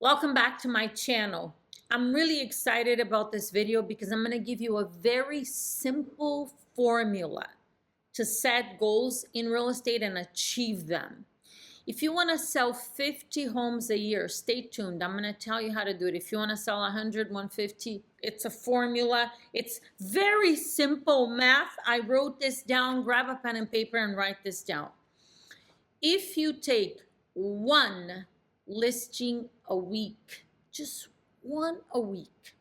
Welcome back to my channel. I'm really excited about this video because I'm going to give you a very simple formula to set goals in real estate and achieve them. If you want to sell 50 homes a year, stay tuned. I'm going to tell you how to do it. If you want to sell 100, 150, it's a formula. It's very simple math. I wrote this down. Grab a pen and paper and write this down. If you take one listing a week, just one a week,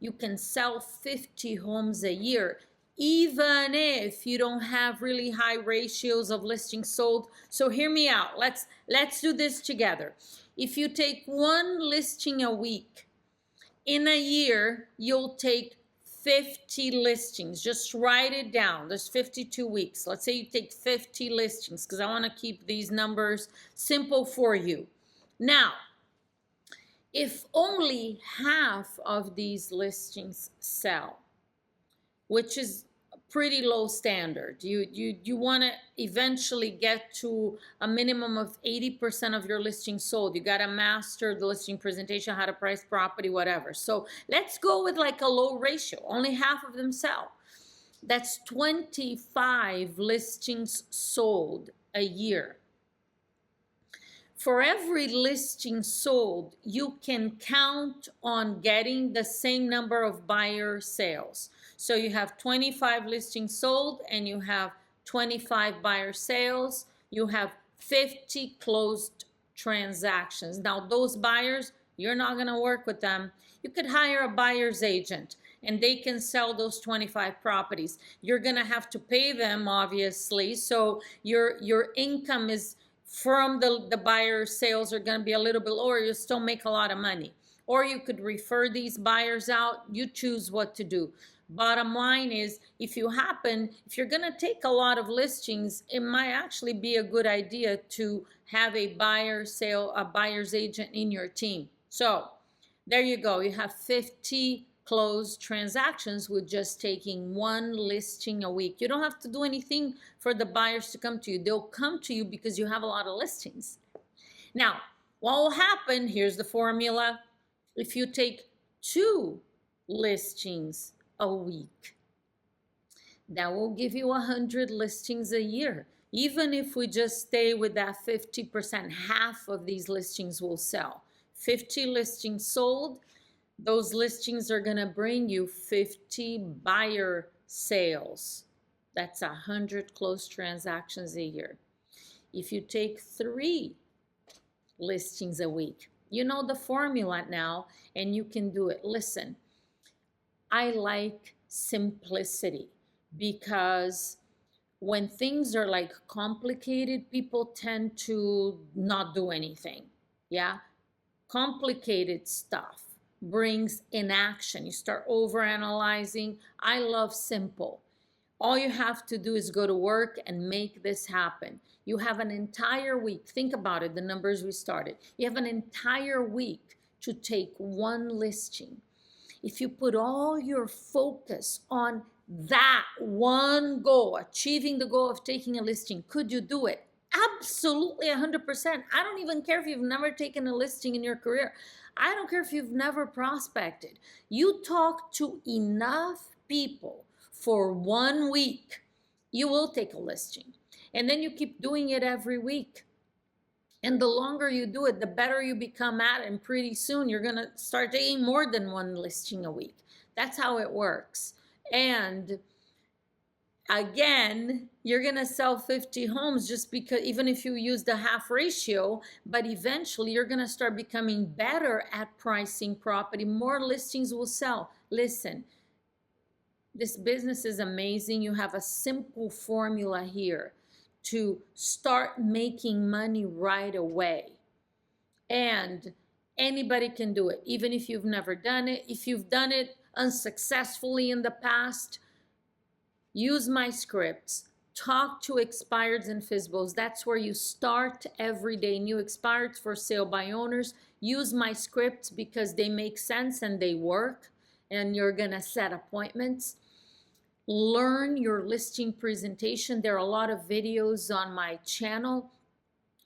you can sell 50 homes a year, even if you don't have really high ratios of listings sold. So hear me out. Let's do this together. If you take one listing a week, in a year, you'll take 50 listings. Just write it down. There's 52 weeks. Let's say you take 50 listings because I want to keep these numbers simple for you. Now, if only half of these listings sell, which is a pretty low standard, you want to eventually get to a minimum of 80% of your listings sold. You got to master the listing presentation, how to price property, whatever. So let's go with like a low ratio. Only half of them sell. That's 25 listings sold a year. For every listing sold, you can count on getting the same number of buyer sales. So you have 25 listings sold and you have 25 buyer sales. You have 50 closed transactions. Now those buyers, you're not going to work with them. You could hire a buyer's agent and they can sell those 25 properties. You're going to have to pay them, obviously. So your income is from the buyer sales are going to be a little bit lower. You still make a lot of money. Or you could refer these buyers out. You choose what to do. Bottom line is, if you're going to take a lot of listings, it might actually be a good idea to have a buyer's agent in your team. So there you go. You have 50 closed transactions with just taking one listing a week. You don't have to do anything for the buyers to come to you. They'll come to you because you have a lot of listings. Now, what will happen, here's the formula. If you take two listings a week, that will give you 100 listings a year. Even if we just stay with that 50%, half of these listings will sell. 50 listings sold. Those listings are going to bring you 50 buyer sales. That's 100 closed transactions a year. If you take 3 listings a week, you know the formula now and you can do it. Listen, I like simplicity because when things are like complicated, people tend to not do anything. Yeah? Complicated stuff brings inaction. You start overanalyzing. I love simple. All you have to do is go to work and make this happen. You have an entire week. Think about it, the numbers we started. You have an entire week to take one listing. If you put all your focus on that one goal, achieving the goal of taking a listing, could you do it? Absolutely, 100%. I don't even care if you've never taken a listing in your career. I don't care if you've never prospected. You talk to enough people for 1 week, you will take a listing. And then you keep doing it every week. And the longer you do it, the better you become at it. And pretty soon you're going to start taking more than one listing a week. That's how it works. And again, you're going to sell 50 homes just because, even if you use the half ratio, but eventually you're going to start becoming better at pricing property. More listings will sell. Listen, this business is amazing. You have a simple formula here to start making money right away. And anybody can do it, even if you've never done it. If you've done it unsuccessfully in the past, use my scripts, talk to expireds and FSBOs. That's where you start every day. New expireds for sale by owners. Use my scripts because they make sense and they work, and you're gonna set appointments. Learn your listing presentation. There are a lot of videos on my channel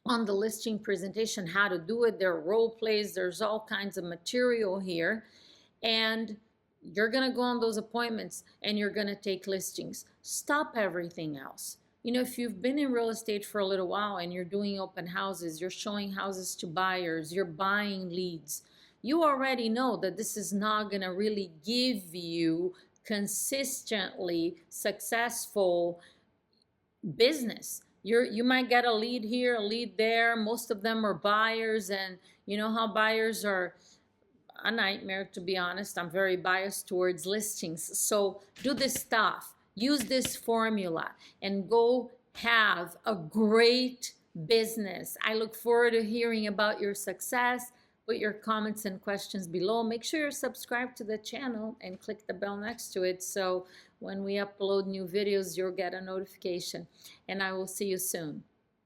on the listing presentation how to do it. There are role plays, there's all kinds of material here. And you're going to go on those appointments and you're going to take listings. Stop everything else. You know, if you've been in real estate for a little while and you're doing open houses, you're showing houses to buyers, you're buying leads, you already know that this is not going to really give you consistently successful business. You might get a lead here, a lead there. Most of them are buyers, and you know how buyers are a nightmare, to be honest. I'm very biased towards listings. So do this stuff. Use this formula and go have a great business. I look forward to hearing about your success. Put your comments and questions below. Make sure you're subscribed to the channel and click the bell next to it, so when we upload new videos, you'll get a notification. And I will see you soon.